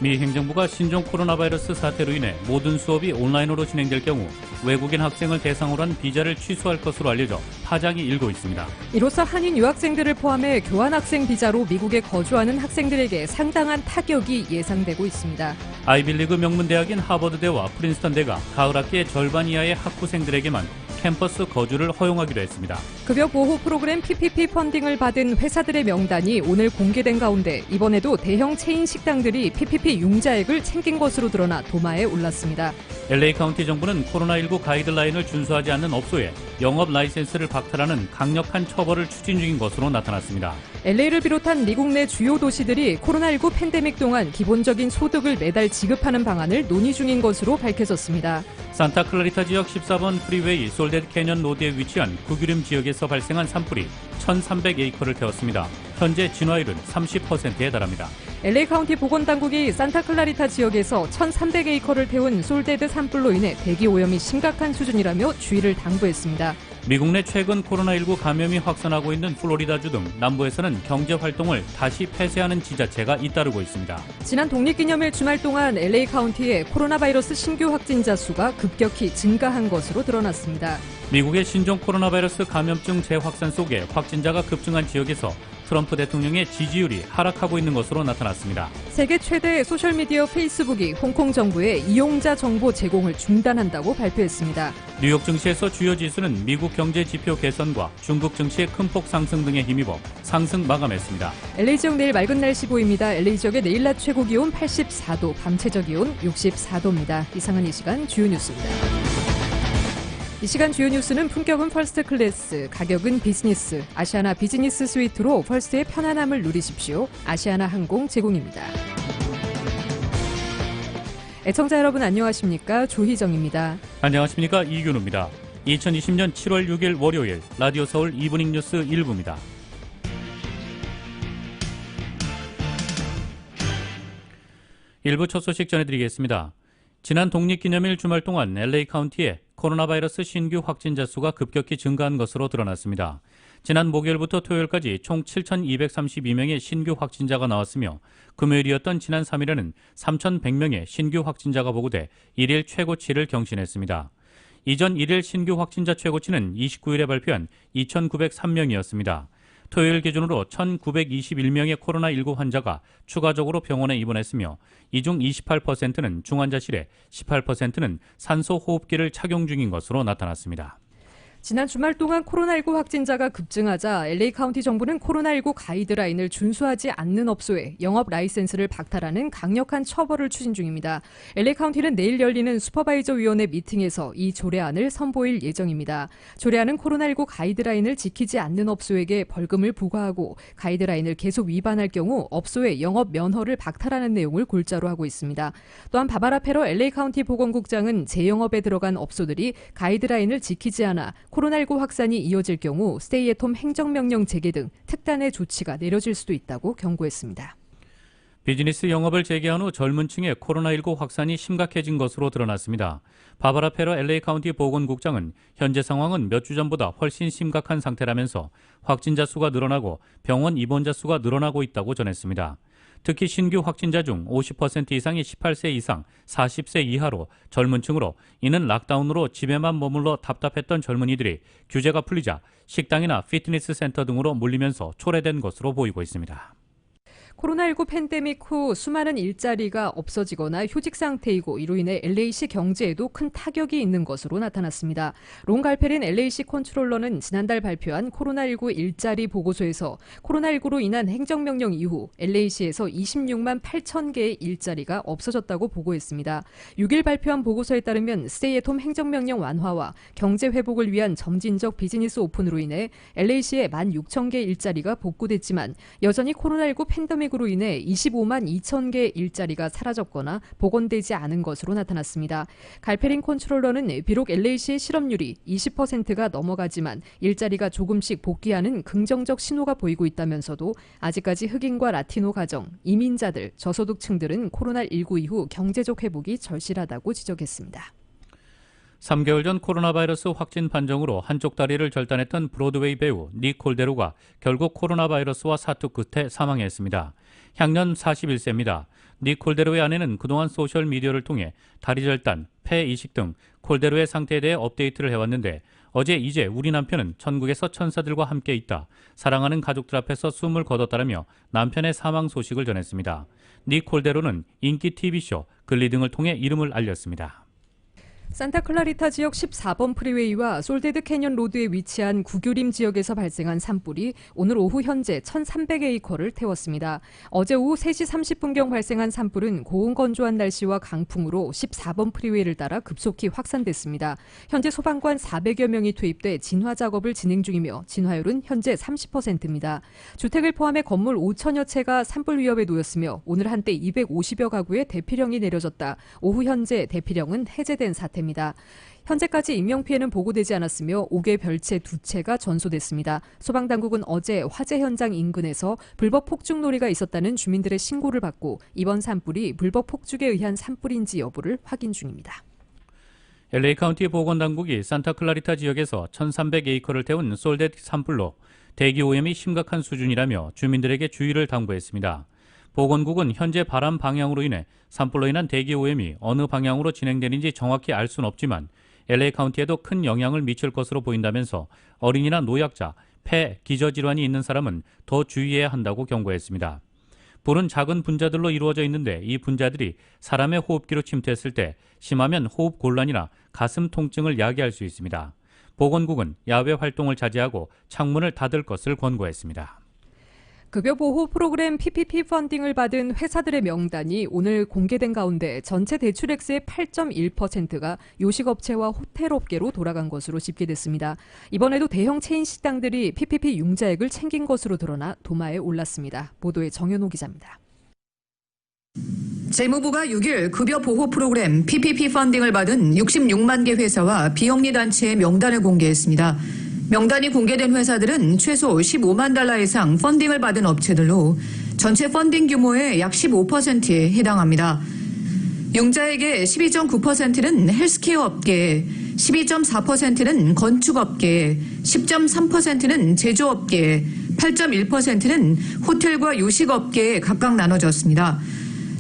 미 행정부가 신종 코로나 바이러스 사태로 인해 모든 수업이 온라인으로 진행될 경우 외국인 학생을 대상으로 한 비자를 취소할 것으로 알려져 파장이 일고 있습니다. 이로써 한인 유학생들을 포함해 교환학생 비자로 미국에 거주하는 학생들에게 상당한 타격이 예상되고 있습니다. 아이빌리그 명문대학인 하버드대와 프린스턴대가 가을 학기의 절반 이하의 학부생들에게만 캠퍼스 거주를 허용하기로 했습니다. 급여 보호 프로그램 PPP 펀딩을 받은 회사들의 명단이 오늘 공개된 가운데 이번에도 대형 체인 식당들이 PPP 융자액을 챙긴 것으로 드러나 도마에 올랐습니다. LA 카운티 정부는 코로나19 가이드라인을 준수하지 않는 업소에 영업 라이센스를 박탈하는 강력한 처벌을 추진 중인 것으로 나타났습니다. LA를 비롯한 미국 내 주요 도시들이 코로나19 팬데믹 동안 기본적인 소득을 매달 지급하는 방안을 논의 중인 것으로 밝혀졌습니다. 산타클라리타 지역 14번 프리웨이 솔데드 캐년 로드에 위치한 구규림 지역에서 발생한 산불이 1,300에이커를 태웠습니다. 현재 진화율은 30%에 달합니다. LA 카운티 보건당국이 산타클라리타 지역에서 1,300에이커를 태운 솔데드 산불로 인해 대기 오염이 심각한 수준이라며 주의를 당부했습니다. 미국 내 최근 코로나19 감염이 확산하고 있는 플로리다주 등 남부에서는 경제 활동을 다시 폐쇄하는 지자체가 잇따르고 있습니다. 지난 독립기념일 주말 동안 LA 카운티의 코로나 바이러스 신규 확진자 수가 급격히 증가한 것으로 드러났습니다. 미국의 신종 코로나 바이러스 감염증 재확산 속에 확진자가 급증한 지역에서 트럼프 대통령의 지지율이 하락하고 있는 것으로 나타났습니다. 세계 최대 소셜미디어 페이스북이 홍콩 정부의 이용자 정보 제공을 중단한다고 발표했습니다. 뉴욕 증시에서 주요 지수는 미국 경제 지표 개선과 중국 증시의 큰 폭 상승 등에 힘입어 상승 마감했습니다. LA 지역 내일 맑은 날씨 보입니다. LA 지역의 내일 낮 최고 기온 84도, 밤 최저 기온 64도입니다. 이상은 이 시간 주요 뉴스입니다. 이 시간 주요 뉴스는 품격은 퍼스트 클래스, 가격은 비즈니스, 아시아나 비즈니스 스위트로 퍼스트의 편안함을 누리십시오. 아시아나 항공 제공입니다. 애청자 여러분 안녕하십니까? 조희정입니다. 안녕하십니까? 이균우입니다. 2020년 7월 6일 월요일 라디오 서울 이브닝 뉴스 1부입니다. 일부 첫 소식 전해드리겠습니다. 지난 독립기념일 주말 동안 LA 카운티에 코로나 바이러스 신규 확진자 수가 급격히 증가한 것으로 드러났습니다. 지난 목요일부터 토요일까지 총 7,232명의 신규 확진자가 나왔으며 금요일이었던 지난 3일에는 3,100명의 신규 확진자가 보고돼 일일 최고치를 경신했습니다. 이전 일일 신규 확진자 최고치는 29일에 발표한 2,903명이었습니다. 토요일 기준으로 1,921명의 코로나19 환자가 추가적으로 병원에 입원했으며 이 중 28%는 중환자실에 18%는 산소호흡기를 착용 중인 것으로 나타났습니다. 지난 주말 동안 코로나19 확진자가 급증하자 LA 카운티 정부는 코로나19 가이드라인을 준수하지 않는 업소에 영업 라이센스를 박탈하는 강력한 처벌을 추진 중입니다. LA 카운티는 내일 열리는 슈퍼바이저 위원회 미팅에서 이 조례안을 선보일 예정입니다. 조례안은 코로나19 가이드라인을 지키지 않는 업소에게 벌금을 부과하고 가이드라인을 계속 위반할 경우 업소의 영업 면허를 박탈하는 내용을 골자로 하고 있습니다. 또한 바바라 페러 LA 카운티 보건국장은 재영업에 들어간 업소들이 가이드라인을 지키지 않아 코로나19 확산이 이어질 경우 스테이앳홈 행정명령 재개 등 특단의 조치가 내려질 수도 있다고 경고했습니다. 비즈니스 영업을 재개한 후 젊은 층의 코로나19 확산이 심각해진 것으로 드러났습니다. 바바라 페러 LA 카운티 보건국장은 현재 상황은 몇 주 전보다 훨씬 심각한 상태라면서 확진자 수가 늘어나고 병원 입원자 수가 늘어나고 있다고 전했습니다. 특히 신규 확진자 중 50% 이상이 18세 이상, 40세 이하로 젊은 층으로 이는 락다운으로 집에만 머물러 답답했던 젊은이들이 규제가 풀리자 식당이나 피트니스 센터 등으로 몰리면서 초래된 것으로 보이고 있습니다. 코로나19 팬데믹 후 수많은 일자리가 없어지거나 휴직 상태이고 이로 인해 LA시 경제에도 큰 타격이 있는 것으로 나타났습니다. 론 갈페린 LA시 컨트롤러는 지난달 발표한 코로나19 일자리 보고서에서 코로나19로 인한 행정명령 이후 LA시에서 26만 8천 개의 일자리가 없어졌다고 보고했습니다. 6일 발표한 보고서에 따르면 스테이앳홈 행정명령 완화와 경제 회복을 위한 점진적 비즈니스 오픈으로 인해 LA시에 1만 6천 개의 일자리가 복구됐지만 여전히 코로나19 팬데믹으로 인해 25만 2천 개의 일자리가 사라졌거나 복원되지 않은 것으로 나타났습니다. 갈페린 컨트롤러는 비록 LA시의 실업률이 20%가 넘어가지만 일자리가 조금씩 복귀하는 긍정적 신호가 보이고 있다면서도 아직까지 흑인과 라티노 가정, 이민자들, 저소득층들은 코로나19 이후 경제적 회복이 절실하다고 지적했습니다. 3개월 전 코로나 바이러스 확진 판정으로 한쪽 다리를 절단했던 브로드웨이 배우 닉 콜데로가 결국 코로나 바이러스와 사투 끝에 사망했습니다. 향년 41세입니다. 닉 콜데로의 아내는 그동안 소셜미디어를 통해 다리절단, 폐 이식 등 콜데로의 상태에 대해 업데이트를 해왔는데 어제 이제 우리 남편은 천국에서 천사들과 함께 있다. 사랑하는 가족들 앞에서 숨을 거뒀다라며 남편의 사망 소식을 전했습니다. 닉 콜데로는 인기 TV쇼 글리 등을 통해 이름을 알렸습니다. 산타클라리타 지역 14번 프리웨이와 솔데드 캐년 로드에 위치한 구교림 지역에서 발생한 산불이 오늘 오후 현재 1,300에이커를 태웠습니다. 어제 오후 3시 30분경 발생한 산불은 고온 건조한 날씨와 강풍으로 14번 프리웨이를 따라 급속히 확산됐습니다. 현재 소방관 400여 명이 투입돼 진화 작업을 진행 중이며 진화율은 현재 30%입니다. 주택을 포함해 건물 5천여 채가 산불 위협에 놓였으며 오늘 한때 250여 가구에 대피령이 내려졌다. 오후 현재 대피령은 해제된 상태입니다. 현재까지 인명피해는 보고되지 않았으며 5개 별채 2채가 전소됐습니다. 소방당국은 어제 화재 현장 인근에서 불법 폭죽놀이가 있었다는 주민들의 신고를 받고 이번 산불이 불법 폭죽에 의한 산불인지 여부를 확인 중입니다. LA 카운티 보건당국이 산타클라리타 지역에서 1,300에이커를 태운 솔데드 산불로 대기 오염이 심각한 수준이라며 주민들에게 주의를 당부했습니다. 보건국은 현재 바람 방향으로 인해 산불로 인한 대기 오염이 어느 방향으로 진행되는지 정확히 알 수는 없지만 LA 카운티에도 큰 영향을 미칠 것으로 보인다면서 어린이나 노약자, 폐, 기저질환이 있는 사람은 더 주의해야 한다고 경고했습니다. 불은 작은 분자들로 이루어져 있는데 이 분자들이 사람의 호흡기로 침투했을 때 심하면 호흡 곤란이나 가슴 통증을 야기할 수 있습니다. 보건국은 야외 활동을 자제하고 창문을 닫을 것을 권고했습니다. 급여보호 프로그램 PPP 펀딩을 받은 회사들의 명단이 오늘 공개된 가운데 전체 대출액수의 8.1%가 요식업체와 호텔업계로 돌아간 것으로 집계됐습니다. 이번에도 대형 체인 식당들이 PPP 융자액을 챙긴 것으로 드러나 도마에 올랐습니다. 보도에 정현호 기자입니다. 재무부가 6일 급여보호 프로그램 PPP 펀딩을 받은 66만 개 회사와 비영리 단체의 명단을 공개했습니다. 명단이 공개된 회사들은 최소 15만 달러 이상 펀딩을 받은 업체들로 전체 펀딩 규모의 약 15%에 해당합니다. 융자액의 12.9%는 헬스케어 업계, 12.4%는 건축업계, 10.3%는 제조업계, 8.1%는 호텔과 요식업계에 각각 나눠졌습니다.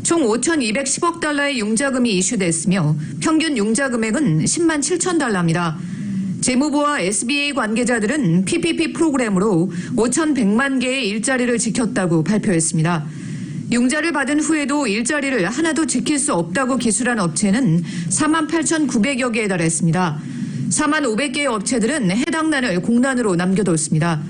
총 5,210억 달러의 융자금이 이슈됐으며 평균 융자 금액은 10만 7천 달러입니다. 재무부와 SBA 관계자들은 PPP 프로그램으로 5,100만 개의 일자리를 지켰다고 발표했습니다. 융자를 받은 후에도 일자리를 하나도 지킬 수 없다고 기술한 업체는 4만 8,900여 개에 달했습니다. 4만 500개의 업체들은 해당 난을 공란으로 남겨뒀습니다.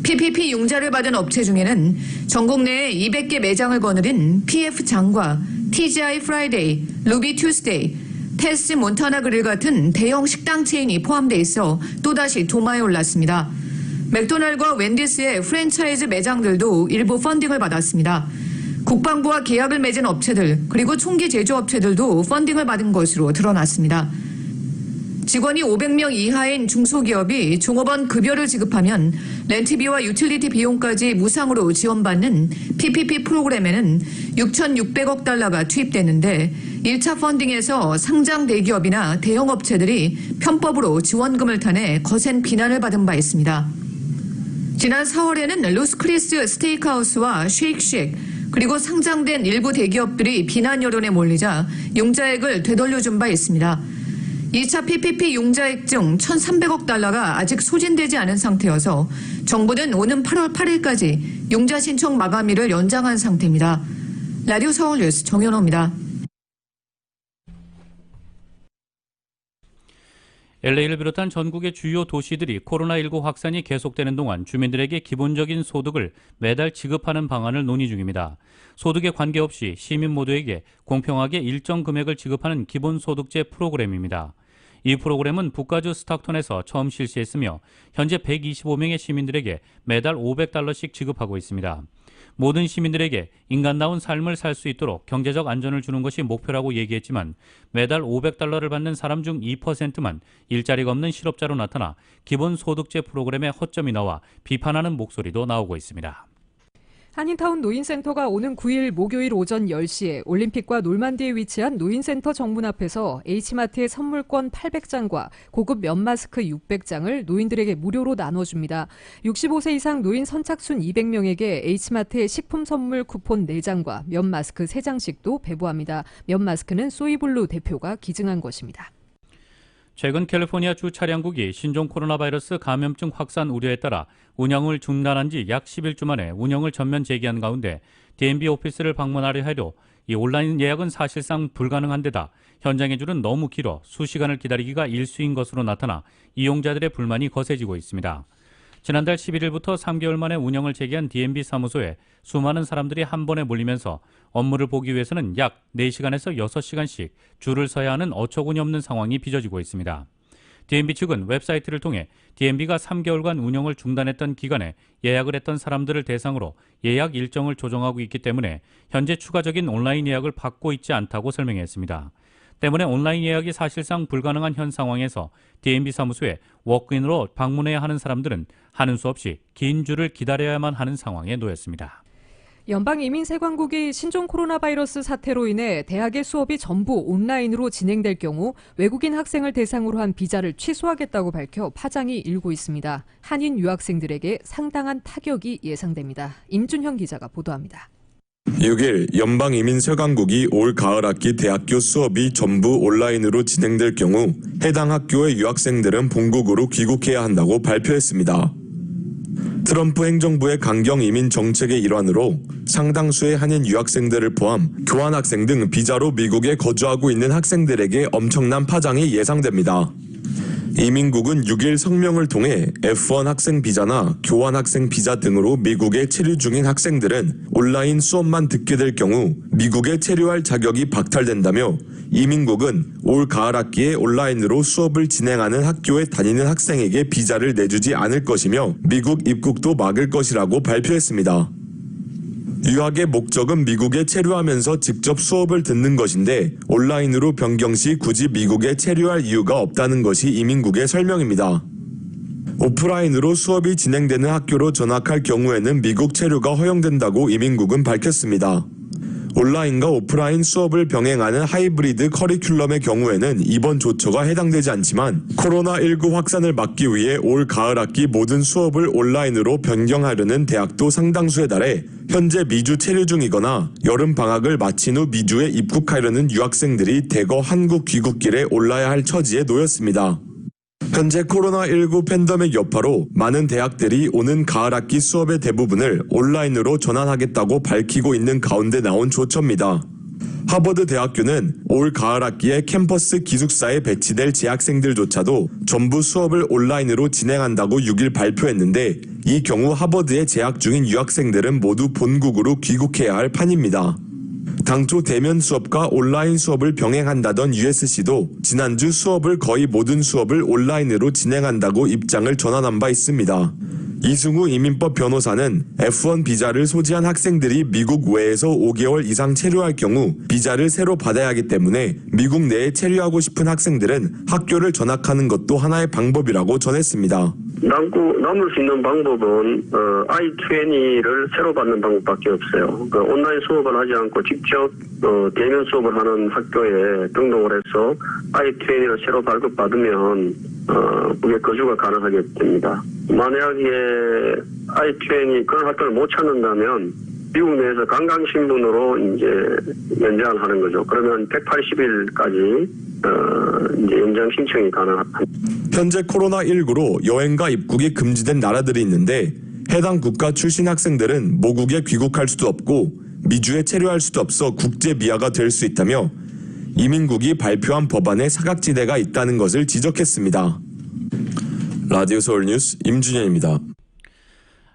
PPP 융자를 받은 업체 중에는 전국 내에 200개 매장을 거느린 PF 장과 TGI 프라이데이, 루비 투스데이, 테스 몬타나 그릴 같은 대형 식당 체인이 포함돼 있어 또다시 도마에 올랐습니다. 맥도날드와 웬디스의 프랜차이즈 매장들도 일부 펀딩을 받았습니다. 국방부와 계약을 맺은 업체들 그리고 총기 제조업체들도 펀딩을 받은 것으로 드러났습니다. 직원이 500명 이하인 중소기업이 종업원 급여를 지급하면 렌트비와 유틸리티 비용까지 무상으로 지원받는 PPP 프로그램에는 6,600억 달러가 투입됐는데 1차 펀딩에서 상장 대기업이나 대형업체들이 편법으로 지원금을 타내 거센 비난을 받은 바 있습니다. 지난 4월에는 루스크리스 스테이크하우스와 쉐이크쉑 그리고 상장된 일부 대기업들이 비난 여론에 몰리자 융자액을 되돌려준 바 있습니다. 2차 PPP 융자액 중 1,300억 달러가 아직 소진되지 않은 상태여서 정부는 오는 8월 8일까지 융자 신청 마감일을 연장한 상태입니다. 라디오 서울 뉴스 정현호입니다. LA를 비롯한 전국의 주요 도시들이 코로나19 확산이 계속되는 동안 주민들에게 기본적인 소득을 매달 지급하는 방안을 논의 중입니다. 소득에 관계없이 시민 모두에게 공평하게 일정 금액을 지급하는 기본소득제 프로그램입니다. 이 프로그램은 북가주 스탁톤에서 처음 실시했으며 현재 125명의 시민들에게 매달 $500씩 지급하고 있습니다. 모든 시민들에게 인간다운 삶을 살 수 있도록 경제적 안전을 주는 것이 목표라고 얘기했지만 매달 $500를 받는 사람 중 2%만 일자리가 없는 실업자로 나타나 기본소득제 프로그램에 허점이 나와 비판하는 목소리도 나오고 있습니다. 한인타운 노인센터가 오는 9일 목요일 오전 10시에 올림픽과 놀만디에 위치한 노인센터 정문 앞에서 H마트의 선물권 800장과 고급 면 마스크 600장을 노인들에게 무료로 나눠줍니다. 65세 이상 노인 선착순 200명에게 H마트의 식품 선물 쿠폰 4장과 면 마스크 3장씩도 배부합니다. 면 마스크는 소이블루 대표가 기증한 것입니다. 최근 캘리포니아주 차량국이 신종 코로나 바이러스 감염증 확산 우려에 따라 운영을 중단한 지 약 10일주 만에 운영을 전면 재개한 가운데 D&B 오피스를 방문하려 해도 이 온라인 예약은 사실상 불가능한 데다 현장의 줄은 너무 길어 수시간을 기다리기가 일수인 것으로 나타나 이용자들의 불만이 거세지고 있습니다. 지난달 11일부터 3개월 만에 운영을 재개한 D&B 사무소에 수많은 사람들이 한 번에 몰리면서 업무를 보기 위해서는 약 4시간에서 6시간씩 줄을 서야 하는 어처구니 없는 상황이 빚어지고 있습니다. D&B 측은 웹사이트를 통해 D&B가 3개월간 운영을 중단했던 기간에 예약을 했던 사람들을 대상으로 예약 일정을 조정하고 있기 때문에 현재 추가적인 온라인 예약을 받고 있지 않다고 설명했습니다. 때문에 온라인 예약이 사실상 불가능한 현 상황에서 D&B 사무소에 워크인으로 방문해야 하는 사람들은 하는 수 없이 긴 줄을 기다려야만 하는 상황에 놓였습니다. 연방이민세관국이 신종 코로나 바이러스 사태로 인해 대학의 수업이 전부 온라인으로 진행될 경우 외국인 학생을 대상으로 한 비자를 취소하겠다고 밝혀 파장이 일고 있습니다. 한인 유학생들에게 상당한 타격이 예상됩니다. 임준형 기자가 보도합니다. 6일 연방이민세관국이 올 가을 학기 대학교 수업이 전부 온라인으로 진행될 경우 해당 학교의 유학생들은 본국으로 귀국해야 한다고 발표했습니다. 트럼프 행정부의 강경 이민 정책의 일환으로 상당수의 한인 유학생들을 포함 교환학생 등 비자로 미국에 거주하고 있는 학생들에게 엄청난 파장이 예상됩니다. 이민국은 6일 성명을 통해 F1 학생 비자나 교환학생 비자 등으로 미국에 체류 중인 학생들은 온라인 수업만 듣게 될 경우 미국에 체류할 자격이 박탈된다며 이민국은 올 가을 학기에 온라인으로 수업을 진행하는 학교에 다니는 학생에게 비자를 내주지 않을 것이며 미국 입국도 막을 것이라고 발표했습니다. 유학의 목적은 미국에 체류하면서 직접 수업을 듣는 것인데 온라인으로 변경 시 굳이 미국에 체류할 이유가 없다는 것이 이민국의 설명입니다. 오프라인으로 수업이 진행되는 학교로 전학할 경우에는 미국 체류가 허용된다고 이민국은 밝혔습니다. 온라인과 오프라인 수업을 병행하는 하이브리드 커리큘럼의 경우에는 이번 조처가 해당되지 않지만 코로나19 확산을 막기 위해 올 가을 학기 모든 수업을 온라인으로 변경하려는 대학도 상당수에 달해 현재 미주 체류 중이거나 여름 방학을 마친 후 미주에 입국하려는 유학생들이 대거 한국 귀국길에 올라야 할 처지에 놓였습니다. 현재 코로나19 팬데믹 여파로 많은 대학들이 오는 가을 학기 수업의 대부분을 온라인으로 전환하겠다고 밝히고 있는 가운데 나온 조처입니다. 하버드 대학교는 올 가을 학기에 캠퍼스 기숙사에 배치될 재학생들조차도 전부 수업을 온라인으로 진행한다고 6일 발표했는데 이 경우 하버드에 재학 중인 유학생들은 모두 본국으로 귀국해야 할 판입니다. 당초 대면 수업과 온라인 수업을 병행한다던 USC도 지난주 수업을 거의 모든 수업을 온라인으로 진행한다고 입장을 전환한 바 있습니다. 이승우 이민법 변호사는 F1 비자를 소지한 학생들이 미국 외에서 5개월 이상 체류할 경우 비자를 새로 받아야 하기 때문에 미국 내에 체류하고 싶은 학생들은 학교를 전학하는 것도 하나의 방법이라고 전했습니다. 남을 수 있는 방법은 I-20를 새로 받는 방법밖에 없어요. 온라인 수업을 하지 않고 직접 대면 수업을 하는 학교에 등록을 해서 I-20를 새로 발급받으면 그게 거주가 가능하게 됩니다. 만약에 I-20 그런 학교를 못 찾는다면 미국 내에서 관광신분으로 이제 연장을 하는 거죠. 그러면 180일까지 이제 연장 신청이 가능합니다. 현재 코로나19로 여행과 입국이 금지된 나라들이 있는데 해당 국가 출신 학생들은 모국에 귀국할 수도 없고 미주에 체류할 수도 없어 국제 비하가 될 수 있다며 이민국이 발표한 법안에 사각지대가 있다는 것을 지적했습니다. 라디오 서울 뉴스 임준현입니다.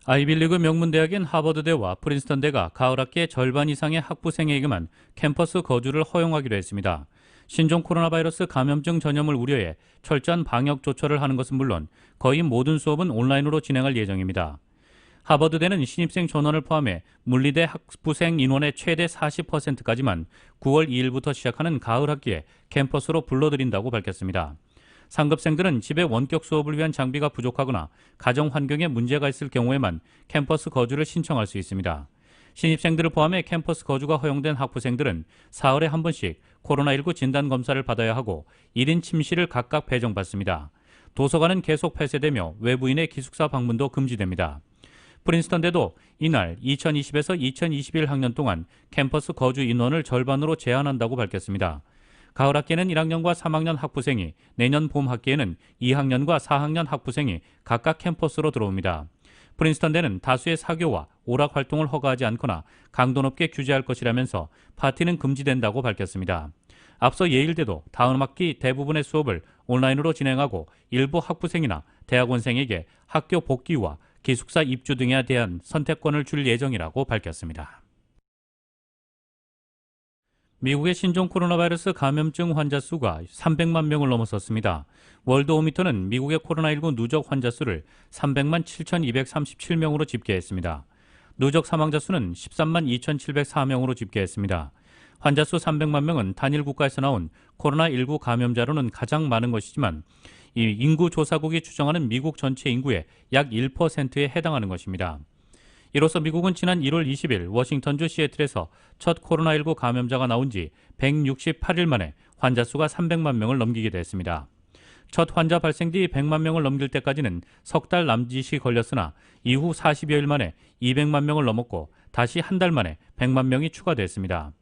아이빌리그 명문대학인 하버드대와 프린스턴대가 가을 학기에 절반 이상의 학부생에게만 캠퍼스 거주를 허용하기로 했습니다. 신종 코로나 바이러스 감염증 전염을 우려해 철저한 방역 조처를 하는 것은 물론 거의 모든 수업은 온라인으로 진행할 예정입니다. 하버드대는 신입생 전원을 포함해 물리대 학부생 인원의 최대 40%까지만 9월 2일부터 시작하는 가을 학기에 캠퍼스로 불러들인다고 밝혔습니다. 상급생들은 집에 원격 수업을 위한 장비가 부족하거나 가정 환경에 문제가 있을 경우에만 캠퍼스 거주를 신청할 수 있습니다. 신입생들을 포함해 캠퍼스 거주가 허용된 학부생들은 사흘에 한 번씩 코로나19 진단검사를 받아야 하고 1인 침실을 각각 배정받습니다. 도서관은 계속 폐쇄되며 외부인의 기숙사 방문도 금지됩니다. 프린스턴대도 이날 2020에서 2021 학년 동안 캠퍼스 거주 인원을 절반으로 제한한다고 밝혔습니다. 가을 학기에는 1학년과 3학년 학부생이, 내년 봄 학기에는 2학년과 4학년 학부생이 각각 캠퍼스로 들어옵니다. 프린스턴대는 다수의 사교와 오락 활동을 허가하지 않거나 강도 높게 규제할 것이라면서 파티는 금지된다고 밝혔습니다. 앞서 예일대도 다음 학기 대부분의 수업을 온라인으로 진행하고 일부 학부생이나 대학원생에게 학교 복귀와 기숙사 입주 등에 대한 선택권을 줄 예정이라고 밝혔습니다. 미국의 신종 코로나 바이러스 감염증 환자 수가 300만 명을 넘어섰습니다. 월드오미터는 미국의 코로나19 누적 환자 수를 300만 7,237명으로 집계했습니다. 누적 사망자 수는 13만 2,704명으로 집계했습니다. 환자 수 300만 명은 단일 국가에서 나온 코로나19 감염자로는 가장 많은 것이지만 이 인구조사국이 추정하는 미국 전체 인구의 약 1%에 해당하는 것입니다. 이로써 미국은 지난 1월 20일 워싱턴주 시애틀에서 첫 코로나19 감염자가 나온 지 168일 만에 환자 수가 300만 명을 넘기게 됐습니다. 첫 환자 발생 뒤 100만 명을 넘길 때까지는 석 달 남짓이 걸렸으나 이후 40여일 만에 200만 명을 넘었고 다시 한 달 만에 100만 명이 추가됐습니다.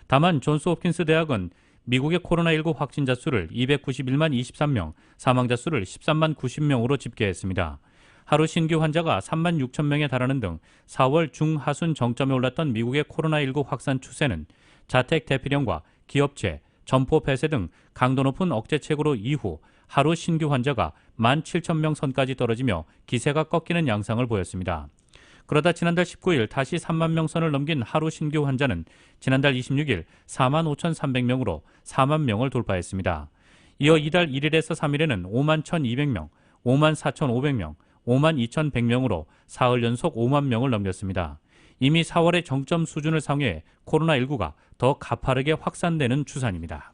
다만 존스홉킨스 대학은 미국의 코로나19 확진자 수를 291만 23명, 사망자 수를 13만 90명으로 집계했습니다. 하루 신규 환자가 3만 6천 명에 달하는 등 4월 중하순 정점에 올랐던 미국의 코로나19 확산 추세는 자택 대피령과 기업체, 점포 폐쇄 등 강도 높은 억제책으로 이후 하루 신규 환자가 1만 7천 명 선까지 떨어지며 기세가 꺾이는 양상을 보였습니다. 그러다 지난달 19일 다시 3만 명 선을 넘긴 하루 신규 환자는 지난달 26일 4만 5,300명으로 4만 명을 돌파했습니다. 이어 이달 1일에서 3일에는 5만 1,200명, 5만 4,500명, 5만 2,100명으로 사흘 연속 5만 명을 넘겼습니다. 이미 4월의 정점 수준을 상회해 코로나19가 더 가파르게 확산되는 추세입니다.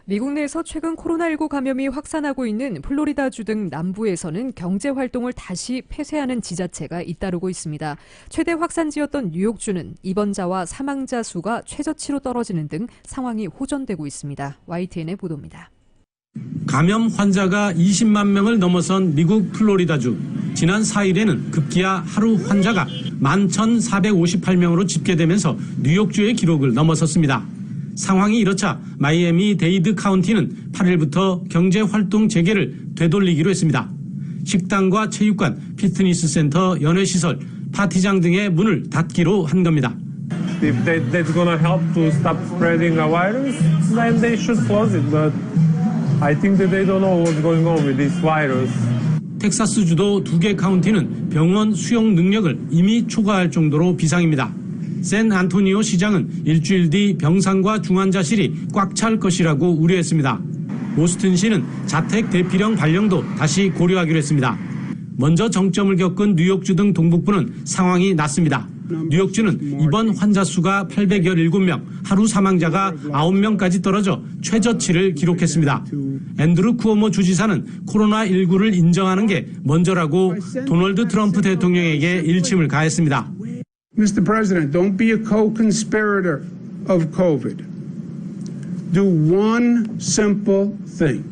미국 내에서 최근 코로나19 감염이 확산하고 있는 플로리다주 등 남부에서는 경제 활동을 다시 폐쇄하는 지자체가 잇따르고 있습니다. 최대 확산지였던 뉴욕주는 입원자와 사망자 수가 최저치로 떨어지는 등 상황이 호전되고 있습니다. YTN의 보도입니다. 감염 환자가 20만 명을 넘어선 미국 플로리다주. 지난 4일에는 급기야 하루 환자가 11,458명으로 집계되면서 뉴욕주의 기록을 넘어섰습니다. 상황이 이렇자 마이애미 데이드 카운티는 8일부터 경제활동 재개를 되돌리기로 했습니다. 식당과 체육관, 피트니스 센터, 연회시설, 파티장 등의 문을 닫기로 한 겁니다. If that's going to help to stop spreading a virus, then they should close it. But I think that they don't know what's going on with this virus. 텍사스주도 2개 카운티는 병원 수용 능력을 이미 초과할 정도로 비상입니다. 샌 안토니오 시장은 일주일 뒤 병상과 중환자실이 꽉 찰 것이라고 우려했습니다. 오스틴시는 자택 대피령 발령도 다시 고려하기로 했습니다. 먼저 정점을 겪은 뉴욕주 등 동북부는 상황이 났습니다. 뉴욕주는 이번 환자 수가 817명, 하루 사망자가 9명까지 떨어져 최저치를 기록했습니다. 앤드루 쿠오모 주지사는 코로나19를 인정하는 게 먼저라고 도널드 트럼프 대통령에게 일침을 가했습니다. Mr. President, don't be a co-conspirator of COVID. Do one simple thing.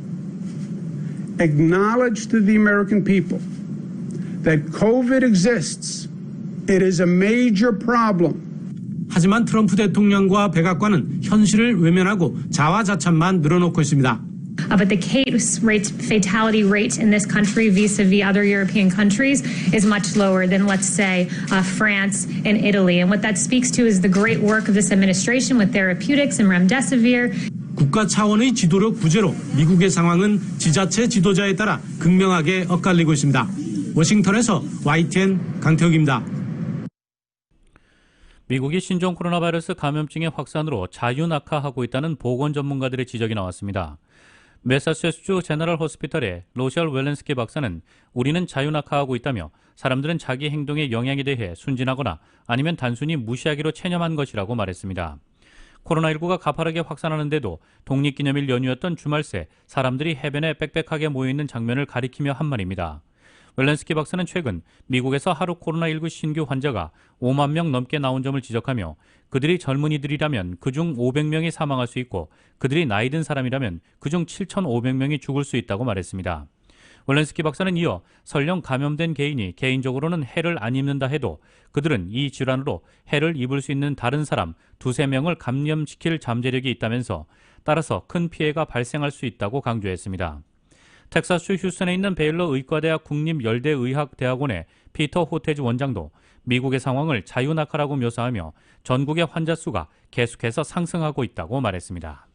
Acknowledge to the American people that COVID exists. It is a major problem. 하지만 트럼프 대통령과 백악관은 현실을 외면하고 자화자찬만 늘어놓고 있습니다. But the case rate, fatality rate in this country vis-a-vis other European countries is much lower than, let's say, France and Italy. And what that speaks to is the great work of this administration with therapeutics and remdesivir. 국가 차원의 지도력 부재로 미국의 상황은 지자체 지도자에 따라 극명하게 엇갈리고 있습니다. 워싱턴에서 YTN 강태욱입니다. 미국이 신종 코로나 바이러스 감염증의 확산으로 자유낙하하고 있다는 보건 전문가들의 지적이 나왔습니다. 매사추세츠주 제너럴 호스피털의 로셜 웰렌스키 박사는 우리는 자유낙하하고 있다며 사람들은 자기 행동의 영향에 대해 순진하거나 아니면 단순히 무시하기로 체념한 것이라고 말했습니다. 코로나19가 가파르게 확산하는데도 독립기념일 연휴였던 주말 새 사람들이 해변에 빽빽하게 모여있는 장면을 가리키며 한 말입니다. 웰렌스키 박사는 최근 미국에서 하루 코로나19 신규 환자가 5만 명 넘게 나온 점을 지적하며 그들이 젊은이들이라면 그중 500명이 사망할 수 있고 그들이 나이 든 사람이라면 그중 7,500명이 죽을 수 있다고 말했습니다. 웰렌스키 박사는 이어 설령 감염된 개인이 개인적으로는 해를 안 입는다 해도 그들은 이 질환으로 해를 입을 수 있는 다른 사람 2-3명을 감염시킬 잠재력이 있다면서 따라서 큰 피해가 발생할 수 있다고 강조했습니다. 텍사스 휴스턴에 있는 베일러 의과대학 국립열대의학대학원의 피터 호테즈 원장도 미국의 상황을 자유낙하라고 묘사하며 전국의 환자 수가 계속해서 상승하고 있다고 말했습니다.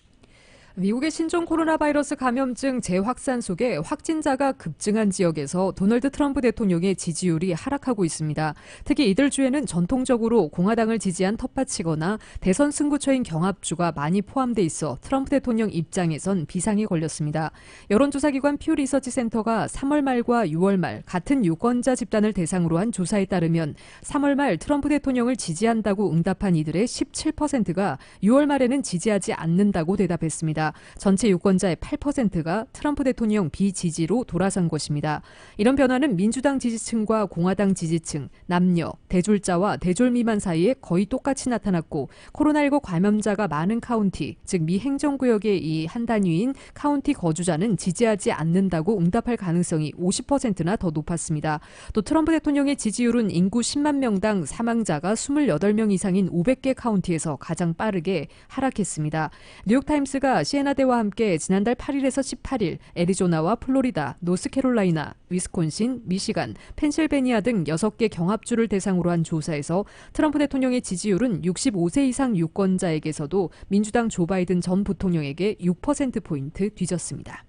미국의 신종 코로나 바이러스 감염증 재확산 속에 확진자가 급증한 지역에서 도널드 트럼프 대통령의 지지율이 하락하고 있습니다. 특히 이들 주에는 전통적으로 공화당을 지지한 텃밭이거나 대선 승부처인 경합주가 많이 포함돼 있어 트럼프 대통령 입장에선 비상이 걸렸습니다. 여론조사기관 퓨 리서치 센터가 3월 말과 6월 말 같은 유권자 집단을 대상으로 한 조사에 따르면 3월 말 트럼프 대통령을 지지한다고 응답한 이들의 17%가 6월 말에는 지지하지 않는다고 대답했습니다. 전체 유권자의 8%가 트럼프 대통령 비지지로 돌아선 것입니다. 이런 변화는 민주당 지지층과 공화당 지지층, 남녀, 대졸자와 대졸 미만 사이에 거의 똑같이 나타났고 코로나19 감염자가 많은 카운티, 즉 미 행정구역의 이 한 단위인 카운티 거주자는 지지하지 않는다고 응답할 가능성이 50%나 더 높았습니다. 또 트럼프 대통령의 지지율은 인구 10만 명당 사망자가 28명 이상인 500개 카운티에서 가장 빠르게 하락했습니다. 뉴욕타임스가 시애나대와 함께 지난달 8일에서 18일 애리조나와 플로리다, 노스캐롤라이나, 위스콘신, 미시간, 펜실베니아 등 6개 경합주를 대상으로 한 조사에서 트럼프 대통령의 지지율은 65세 이상 유권자에게서도 민주당 조 바이든 전 부통령에게 6%포인트 뒤졌습니다.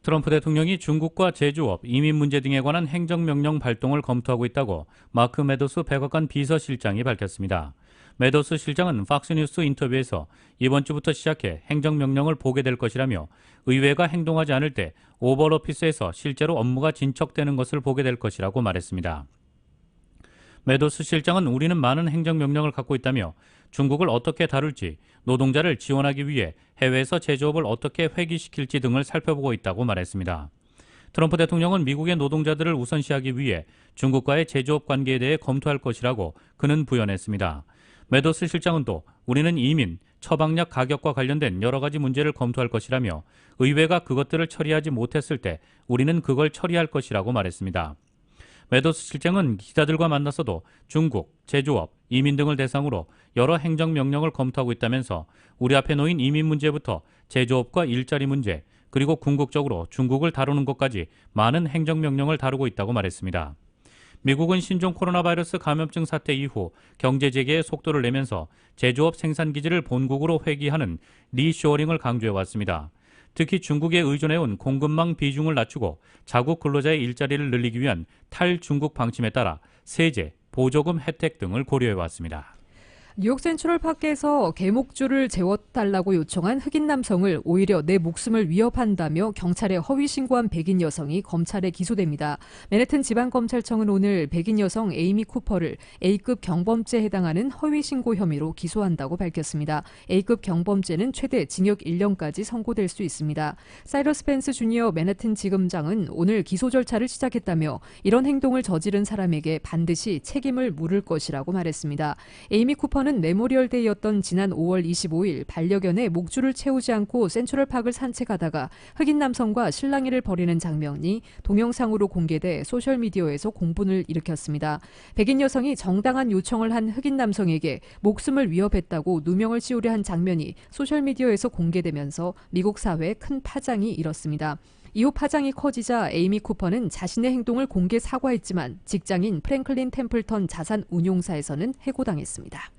트럼프 대통령이 중국과 제조업, 이민 문제 등에 관한 행정명령 발동을 검토하고 있다고 마크 메도스 백악관 비서실장이 밝혔습니다. 메도스 실장은 팍스뉴스 인터뷰에서 이번 주부터 시작해 행정명령을 보게 될 것이라며 의회가 행동하지 않을 때 오벌 오피스에서 실제로 업무가 진척되는 것을 보게 될 것이라고 말했습니다. 메도스 실장은 우리는 많은 행정명령을 갖고 있다며 중국을 어떻게 다룰지, 노동자를 지원하기 위해 해외에서 제조업을 어떻게 회귀시킬지 등을 살펴보고 있다고 말했습니다. 트럼프 대통령은 미국의 노동자들을 우선시하기 위해 중국과의 제조업 관계에 대해 검토할 것이라고 그는 부연했습니다. 메도스 실장은 또 우리는 이민, 처방약 가격과 관련된 여러 가지 문제를 검토할 것이라며 의회가 그것들을 처리하지 못했을 때 우리는 그걸 처리할 것이라고 말했습니다. 메도스 실장은 기자들과 만나서도 중국, 제조업, 이민 등을 대상으로 여러 행정명령을 검토하고 있다면서 우리 앞에 놓인 이민 문제부터 제조업과 일자리 문제, 그리고 궁극적으로 중국을 다루는 것까지 많은 행정명령을 다루고 있다고 말했습니다. 미국은 신종 코로나 바이러스 감염증 사태 이후 경제 재개에 속도를 내면서 제조업 생산 기지를 본국으로 회귀하는 리쇼어링을 강조해왔습니다. 특히 중국에 의존해온 공급망 비중을 낮추고 자국 근로자의 일자리를 늘리기 위한 탈중국 방침에 따라 세제, 보조금 혜택 등을 고려해왔습니다. 뉴욕 센트럴파크에서 개목줄을 재워달라고 요청한 흑인 남성을 오히려 내 목숨을 위협한다며 경찰에 허위 신고한 백인 여성이 검찰에 기소됩니다. 맨해튼 지방검찰청은 오늘 백인 여성 에이미 쿠퍼를 A급 경범죄에 해당하는 허위 신고 혐의로 기소한다고 밝혔습니다. A급 경범죄는 최대 징역 1년까지 선고될 수 있습니다. 사이러스 펜스 주니어 맨해튼 지검장은 오늘 기소 절차를 시작했다며 이런 행동을 저지른 사람에게 반드시 책임을 물을 것이라고 말했습니다. 에이미 쿠퍼는 메모리얼데이였던 지난 5월 25일 반려견에 목줄을 채우지 않고 센트럴파크를 산책하다가 흑인 남성과 실랑이를 벌이는 장면이 동영상으로 공개돼 소셜미디어에서 공분을 일으켰습니다. 백인 여성이 정당한 요청을 한 흑인 남성에게 목숨을 위협했다고 누명을 씌우려 한 장면이 소셜미디어에서 공개되면서 미국 사회에 큰 파장이 일었습니다. 이후 파장이 커지자 에이미 쿠퍼는 자신의 행동을 공개 사과했지만 직장인 프랭클린 템플턴 자산 운용사에서는 해고당했습니다.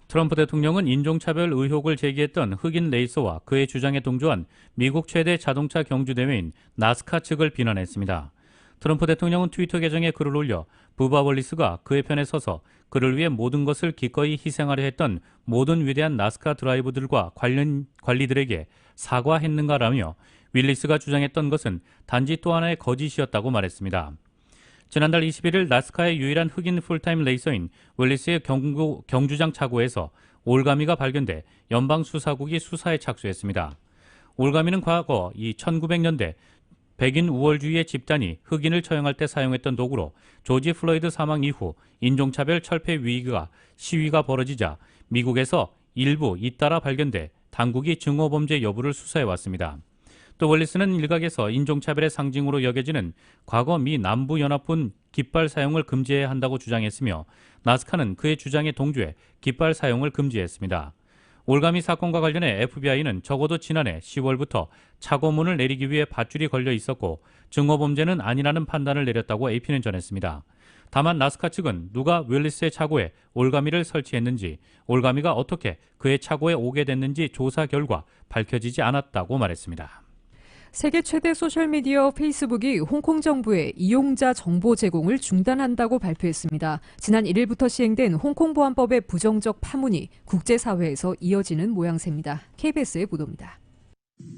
트럼프 대통령은 인종차별 의혹을 제기했던 흑인 레이서와 그의 주장에 동조한 미국 최대 자동차 경주대회인 나스카 측을 비난했습니다. 트럼프 대통령은 트위터 계정에 글을 올려 부바 월리스가 그의 편에 서서 그를 위해 모든 것을 기꺼이 희생하려 했던 모든 위대한 나스카 드라이버들과 관련 관리들에게 사과했는가라며 윌리스가 주장했던 것은 단지 또 하나의 거짓이었다고 말했습니다. 지난달 21일 나스카의 유일한 흑인 풀타임 레이서인 윌리스의 경주장 차고에서 올가미가 발견돼 연방수사국이 수사에 착수했습니다. 올가미는 과거 이 1900년대 백인 우월주의의 집단이 흑인을 처형할 때 사용했던 도구로 조지 플로이드 사망 이후 인종차별 철폐 시위가 벌어지자 미국에서 일부 잇따라 발견돼 당국이 증오범죄 여부를 수사해왔습니다. 또 웰리스는 일각에서 인종차별의 상징으로 여겨지는 과거 미 남부연합군 깃발 사용을 금지해야 한다고 주장했으며 나스카는 그의 주장에 동조해 깃발 사용을 금지했습니다. 올가미 사건과 관련해 FBI는 적어도 지난해 10월부터 착오문을 내리기 위해 밧줄이 걸려 있었고 증오범죄는 아니라는 판단을 내렸다고 AP는 전했습니다. 다만 나스카 측은 누가 웰리스의 차고에 올가미를 설치했는지, 올가미가 어떻게 그의 차고에 오게 됐는지 조사 결과 밝혀지지 않았다고 말했습니다. 세계 최대 소셜미디어 페이스북이 홍콩 정부의 이용자 정보 제공을 중단한다고 발표했습니다. 지난 1일부터 시행된 홍콩 보안법의 부정적 파문이 국제사회에서 이어지는 모양새입니다. KBS의 보도입니다.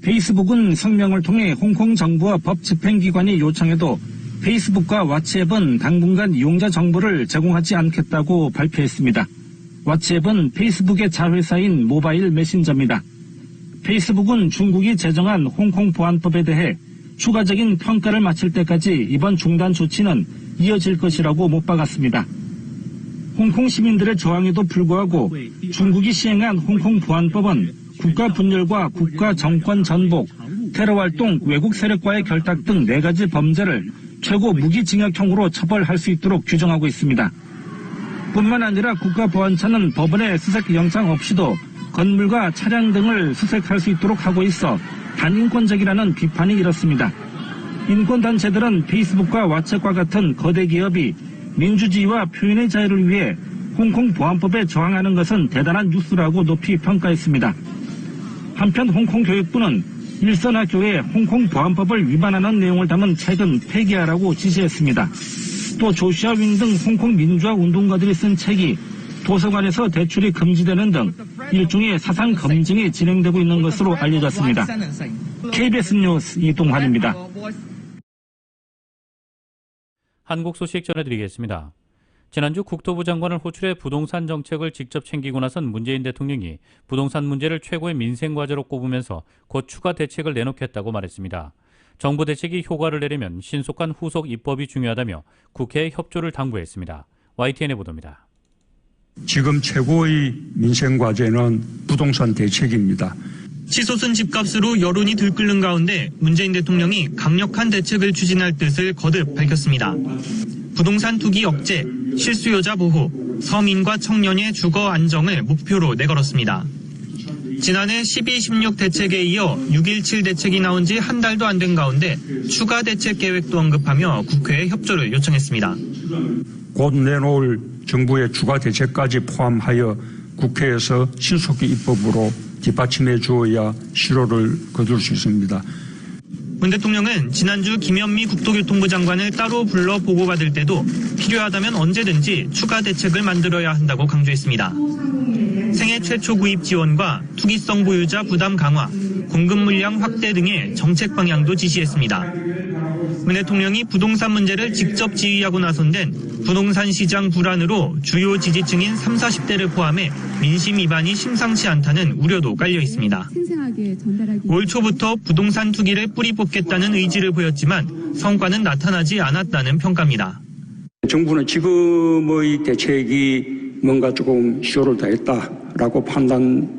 페이스북은 성명을 통해 홍콩 정부와 법 집행기관이 요청해도 페이스북과 왓츠앱은 당분간 이용자 정보를 제공하지 않겠다고 발표했습니다. 왓츠앱은 페이스북의 자회사인 모바일 메신저입니다. 페이스북은 중국이 제정한 홍콩 보안법에 대해 추가적인 평가를 마칠 때까지 이번 중단 조치는 이어질 것이라고 못 박았습니다. 홍콩 시민들의 저항에도 불구하고 중국이 시행한 홍콩 보안법은 국가 분열과 국가 정권 전복, 테러활동, 외국 세력과의 결탁 등 4가지 범죄를 최고 무기징역형으로 처벌할 수 있도록 규정하고 있습니다. 뿐만 아니라 국가보안처는 법원의 수색 영장 없이도 건물과 차량 등을 수색할 수 있도록 하고 있어 반인권적이라는 비판이 일었습니다. 인권단체들은 페이스북과 왓츠앱과 같은 거대 기업이 민주주의와 표현의 자유를 위해 홍콩 보안법에 저항하는 것은 대단한 뉴스라고 높이 평가했습니다. 한편 홍콩 교육부는 일선 학교에 홍콩 보안법을 위반하는 내용을 담은 책은 폐기하라고 지시했습니다. 또 조시아 윙 등 홍콩 민주화 운동가들이 쓴 책이 도서관에서 대출이 금지되는 등 일종의 사상 검증이 진행되고 있는 것으로 알려졌습니다. KBS 뉴스 이동환입니다. 한국 소식 전해드리겠습니다. 지난주 국토부 장관을 호출해 부동산 정책을 직접 챙기고 나선 문재인 대통령이 부동산 문제를 최고의 민생 과제로 꼽으면서 곧 추가 대책을 내놓겠다고 말했습니다. 정부 대책이 효과를 내려면 신속한 후속 입법이 중요하다며 국회에 협조를 당부했습니다. YTN의 보도입니다. 지금 최고의 민생 과제는 부동산 대책입니다. 치솟은 집값으로 여론이 들끓는 가운데 문재인 대통령이 강력한 대책을 추진할 뜻을 거듭 밝혔습니다. 부동산 투기 억제, 실수요자 보호, 서민과 청년의 주거 안정을 목표로 내걸었습니다. 지난해 12.16 대책에 이어 6.17 대책이 나온 지 한 달도 안 된 가운데 추가 대책 계획도 언급하며 국회에 협조를 요청했습니다. 곧 내놓을 정부의 추가 대책까지 포함하여 국회에서 신속히 입법으로 뒷받침해 주어야 실효를 거둘 수 있습니다. 문 대통령은 지난주 김현미 국토교통부 장관을 따로 불러 보고받을 때도 필요하다면 언제든지 추가 대책을 만들어야 한다고 강조했습니다. 생애 최초 구입 지원과 투기성 보유자 부담 강화, 공급 물량 확대 등의 정책 방향도 지시했습니다. 문 대통령이 부동산 문제를 직접 지휘하고 나선 데는 부동산 시장 불안으로 주요 지지층인 30, 40대를 포함해 민심 위반이 심상치 않다는 우려도 깔려 있습니다. 올 초부터 부동산 투기를 뿌리 뽑겠다는 의지를 보였지만 성과는 나타나지 않았다는 평가입니다. 정부는 지금의 대책이 뭔가 조금 시효를 다했다라고 판단되면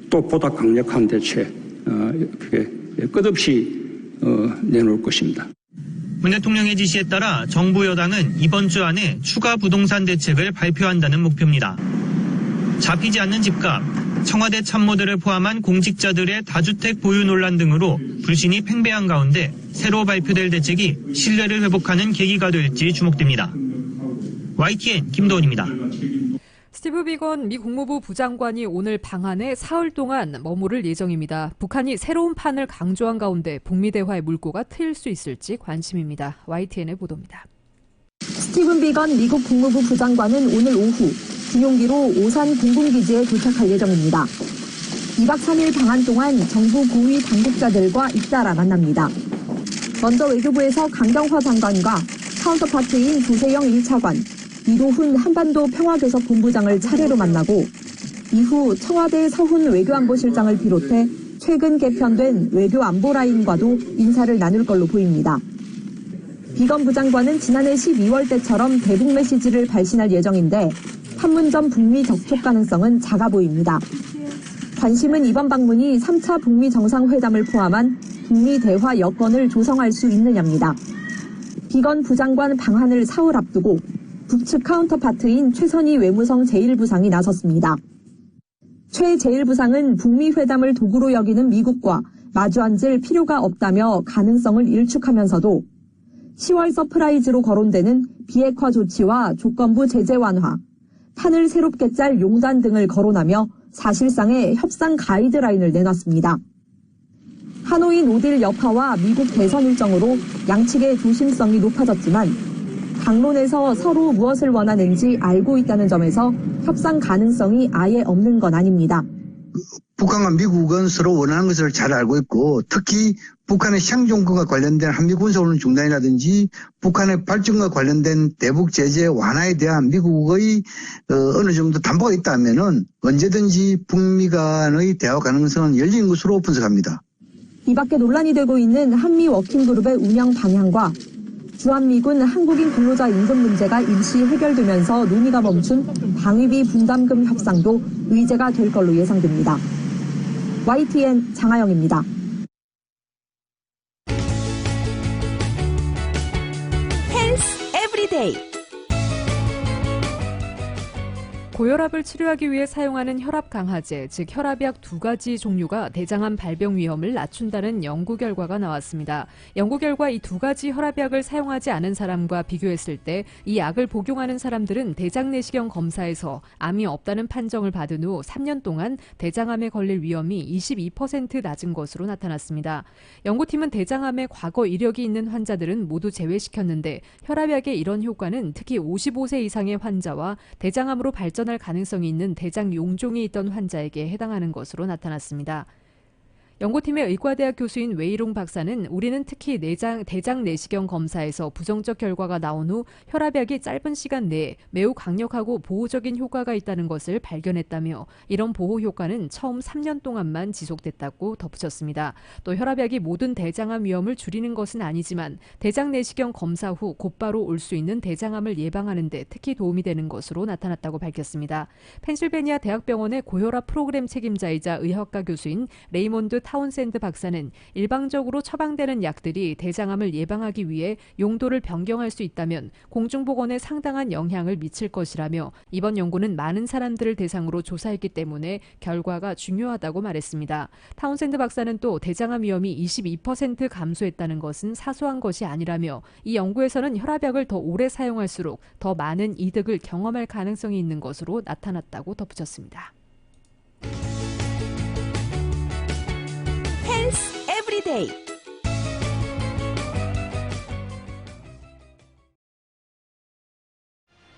또 보다 강력한 대책 끝없이 내놓을 것입니다. 문 대통령의 지시에 따라 정부 여당은 이번 주 안에 추가 부동산 대책을 발표한다는 목표입니다. 잡히지 않는 집값, 청와대 참모들을 포함한 공직자들의 다주택 보유 논란 등으로 불신이 팽배한 가운데 새로 발표될 대책이 신뢰를 회복하는 계기가 될지 주목됩니다. YTN 김도훈입니다. 스티브 비건 미 국무부 부장관이 오늘 방한에 사흘 동안 머무를 예정입니다. 북한이 새로운 판을 강조한 가운데 북미 대화의 물꼬가 트일 수 있을지 관심입니다. YTN의 보도입니다. 스티븐 비건 미국 국무부 부장관은 오늘 오후 군용기로 오산 공군기지에 도착할 예정입니다. 2박 3일 방한 동안 정부 고위 당국자들과 잇따라 만납니다. 먼저 외교부에서 강경화 장관과 카운터파트인 조세영 1차관, 이도훈 한반도 평화교섭 본부장을 차례로 만나고 이후 청와대 서훈 외교안보실장을 비롯해 최근 개편된 외교 안보 라인과도 인사를 나눌 걸로 보입니다. 비건 부장관은 지난해 12월 때처럼 대북 메시지를 발신할 예정인데 판문점 북미 접촉 가능성은 작아 보입니다. 관심은 이번 방문이 3차 북미 정상회담을 포함한 북미 대화 여건을 조성할 수 있느냐입니다. 비건 부장관 방한을 사흘 앞두고 북측 카운터파트인 최선희 외무성 제1부상이 나섰습니다. 최 제1부상은 북미 회담을 도구로 여기는 미국과 마주 앉을 필요가 없다며 가능성을 일축하면서도 10월 서프라이즈로 거론되는 비핵화 조치와 조건부 제재 완화, 판을 새롭게 짤 용단 등을 거론하며 사실상의 협상 가이드라인을 내놨습니다. 하노이 노딜 여파와 미국 대선 일정으로 양측의 조심성이 높아졌지만 강론에서 서로 무엇을 원하는지 알고 있다는 점에서 협상 가능성이 아예 없는 건 아닙니다. 북한과 미국은 서로 원하는 것을 잘 알고 있고 특히 북한의 시장종군과 관련된 한미 군사훈련 중단이라든지 북한의 발전과 관련된 대북 제재 완화에 대한 미국의 어느 정도 담보가 있다면은 언제든지 북미 간의 대화 가능성은 열린 것으로 분석합니다. 이 밖에 논란이 되고 있는 한미 워킹그룹의 운영 방향과 주한미군 한국인 근로자 임금 문제가 일시 해결되면서 논의가 멈춘 방위비 분담금 협상도 의제가 될 걸로 예상됩니다. YTN 장하영입니다. 헬스 에브리데이. 고혈압을 치료하기 위해 사용하는 혈압 강화제, 즉 혈압약 2가지 종류가 대장암 발병 위험을 낮춘다는 연구 결과가 나왔습니다. 연구 결과 이 2가지 혈압약을 사용하지 않은 사람과 비교했을 때 이 약을 복용하는 사람들은 대장내시경 검사에서 암이 없다는 판정을 받은 후 3년 동안 대장암에 걸릴 위험이 22% 낮은 것으로 나타났습니다. 연구팀은 대장암에 과거 이력이 있는 환자들은 모두 제외시켰는데 혈압약의 이런 효과는 특히 55세 이상의 환자와 대장암으로 발전할 가능성이 있는 대장 용종이 있던 환자에게 해당하는 것으로 나타났습니다. 연구팀의 의과대학 교수인 웨이롱 박사는 우리는 특히 대장 내시경 검사에서 부정적 결과가 나온 후 혈압약이 짧은 시간 내에 매우 강력하고 보호적인 효과가 있다는 것을 발견했다며 이런 보호 효과는 처음 3년 동안만 지속됐다고 덧붙였습니다. 또 혈압약이 모든 대장암 위험을 줄이는 것은 아니지만 대장 내시경 검사 후 곧바로 올 수 있는 대장암을 예방하는 데 특히 도움이 되는 것으로 나타났다고 밝혔습니다. 펜실베니아 대학병원의 고혈압 프로그램 책임자이자 의학과 교수인 레이몬드 타운샌드 박사는 일방적으로 처방되는 약들이 대장암을 예방하기 위해 용도를 변경할 수 있다면 공중보건에 상당한 영향을 미칠 것이라며 이번 연구는 많은 사람들을 대상으로 조사했기 때문에 결과가 중요하다고 말했습니다. 타운샌드 박사는 또 대장암 위험이 22% 감소했다는 것은 사소한 것이 아니라며 이 연구에서는 혈압약을 더 오래 사용할수록 더 많은 이득을 경험할 가능성이 있는 것으로 나타났다고 덧붙였습니다. 헬스 에브리데이.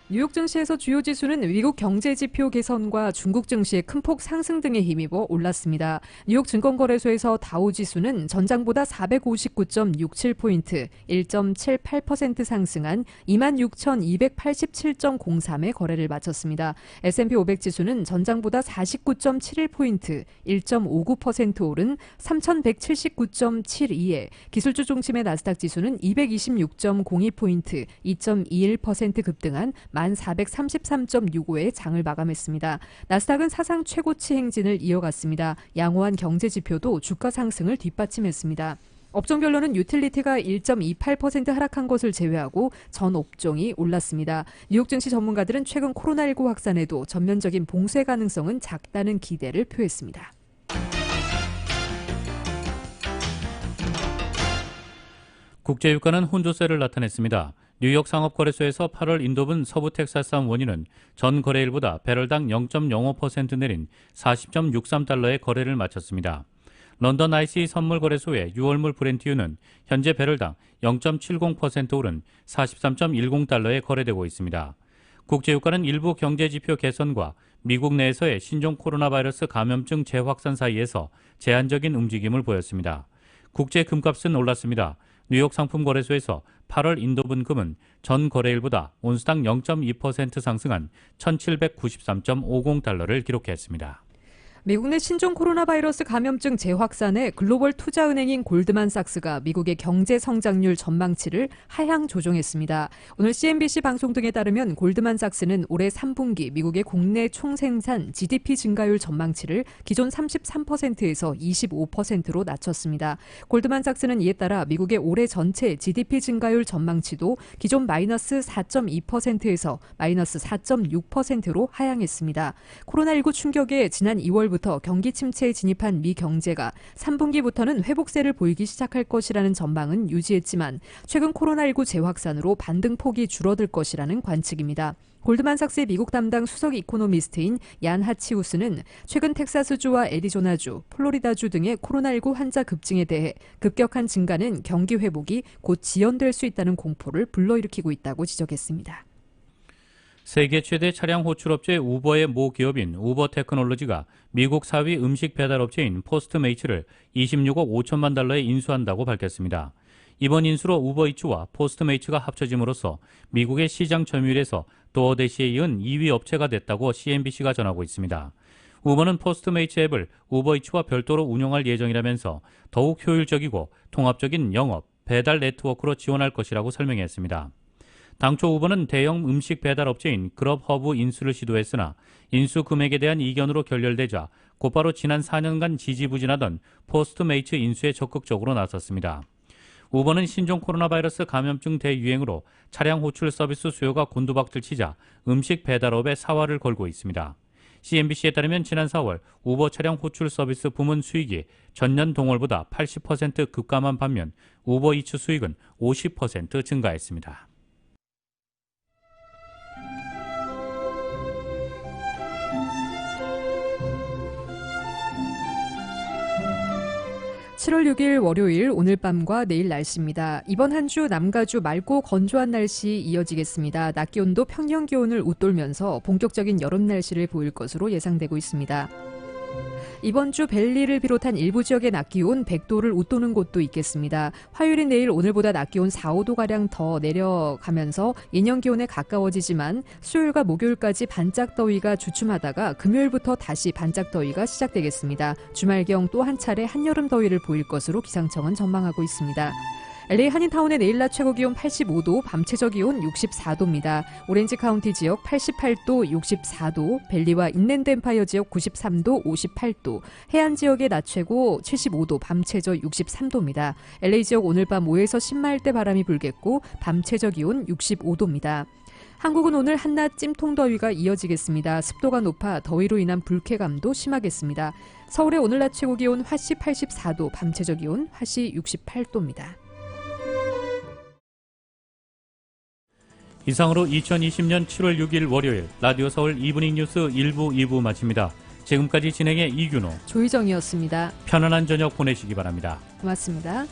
뉴욕 증시에서 주요 지수는 미국 경제 지표 개선과 중국 증시의 큰 폭 상승 등에 힘입어 올랐습니다. 뉴욕 증권거래소에서 다우 지수는 전장보다 459.67포인트, 1.78% 상승한 26,287.03의 거래를 마쳤습니다. S&P 500 지수는 전장보다 49.71포인트, 1.59% 오른 3,179.72에 기술주 중심의 나스닥 지수는 226.02포인트, 2.21% 급등한 1,433.65에 장을 마감했습니다. 나스닥은 사상 최고치 행진을 이어갔습니다. 양호한 경제 지표도 주가 상승을 뒷받침했습니다. 업종별로는 유틸리티가 1.28% 하락한 것을 제외하고 전 업종이 올랐습니다. 뉴욕 증시 전문가들은 최근 코로나19 확산에도 전면적인 봉쇄 가능성은 작다는 기대를 표했습니다. 국제유가는 혼조세를 나타냈습니다. 뉴욕 상업거래소에서 8월 인도분 서부 텍사스산 원유는 전 거래일보다 배럴당 0.05% 내린 40.63달러의 거래를 마쳤습니다. 런던 ICE 선물거래소의 6월물 브렌트유는 현재 배럴당 0.70% 오른 43.10달러에 거래되고 있습니다. 국제유가는 일부 경제지표 개선과 미국 내에서의 신종 코로나 바이러스 감염증 재확산 사이에서 제한적인 움직임을 보였습니다. 국제 금값은 올랐습니다. 뉴욕 상품거래소에서 8월 인도분 금은 전 거래일보다 온스당 0.2% 상승한 1,793.50달러를 기록했습니다. 미국 내 신종 코로나 바이러스 감염증 재확산에 글로벌 투자은행인 골드만삭스가 미국의 경제 성장률 전망치를 하향 조정했습니다. 오늘 CNBC 방송 등에 따르면 골드만삭스는 올해 3분기 미국의 국내 총생산 GDP 증가율 전망치를 기존 33%에서 25%로 낮췄습니다. 골드만삭스는 이에 따라 미국의 올해 전체 GDP 증가율 전망치도 기존 마이너스 4.2%에서 마이너스 4.6%로 하향했습니다. 코로나19 충격에 지난 2월부터 경기 침체에 진입한 미 경제가 3분기부터는 회복세를 보이기 시작할 것이라는 전망은 유지했지만 최근 코로나19 재확산으로 반등폭이 줄어들 것이라는 관측입니다. 골드만삭스의 미국 담당 수석 이코노미스트인 얀 하치우스는 최근 텍사스주와 애리조나주, 플로리다주 등의 코로나19 환자 급증에 대해 급격한 증가는 경기 회복이 곧 지연될 수 있다는 공포를 불러일으키고 있다고 지적했습니다. 세계 최대 차량 호출업체 우버의 모 기업인 우버 테크놀로지가 미국 4위 음식 배달업체인 포스트메이츠를 26억 5천만 달러에 인수한다고 밝혔습니다. 이번 인수로 우버이츠와 포스트메이츠가 합쳐짐으로써 미국의 시장 점유율에서 도어대시에 이은 2위 업체가 됐다고 CNBC가 전하고 있습니다. 우버는 포스트메이츠 앱을 우버이츠와 별도로 운영할 예정이라면서 더욱 효율적이고 통합적인 영업, 배달 네트워크로 지원할 것이라고 설명했습니다. 당초 우버는 대형 음식 배달 업체인 그럽허브 인수를 시도했으나 인수 금액에 대한 이견으로 결렬되자 곧바로 지난 4년간 지지부진하던 포스트메이츠 인수에 적극적으로 나섰습니다. 우버는 신종 코로나 바이러스 감염증 대유행으로 차량 호출 서비스 수요가 곤두박질 치자 음식 배달업에 사활을 걸고 있습니다. CNBC에 따르면 지난 4월 우버 차량 호출 서비스 부문 수익이 전년 동월보다 80% 급감한 반면 우버이츠 수익은 50% 증가했습니다. 7월 6일 월요일 오늘 밤과 내일 날씨입니다. 이번 한 주 남가주 맑고 건조한 날씨 이어지겠습니다. 낮 기온도 평년 기온을 웃돌면서 본격적인 여름 날씨를 보일 것으로 예상되고 있습니다. 이번 주 벨리를 비롯한 일부 지역의 낮 기온 100도를 웃도는 곳도 있겠습니다. 화요일인 내일 오늘보다 낮 기온 4, 5도가량 더 내려가면서 예년 기온에 가까워지지만 수요일과 목요일까지 반짝 더위가 주춤하다가 금요일부터 다시 반짝 더위가 시작되겠습니다. 주말경 또 한 차례 한여름 더위를 보일 것으로 기상청은 전망하고 있습니다. LA 한인타운의 내일 낮 최고 기온 85도, 밤 최저 기온 64도입니다. 오렌지 카운티 지역 88도, 64도, 벨리와 인랜드 엠파이어 지역 93도, 58도, 해안 지역의 낮 최고 75도, 밤 최저 63도입니다. LA 지역 오늘 밤 5에서 10마일대 바람이 불겠고 밤 최저 기온 65도입니다. 한국은 오늘 한낮 찜통더위가 이어지겠습니다. 습도가 높아 더위로 인한 불쾌감도 심하겠습니다. 서울의 오늘 낮 최고 기온 화씨 84도, 밤 최저 기온 화씨 68도입니다. 이상으로 2020년 7월 6일 월요일 라디오 서울 이브닝 뉴스 1부, 2부 마칩니다. 지금까지 진행의 이균호, 조희정이었습니다. 편안한 저녁 보내시기 바랍니다. 고맙습니다.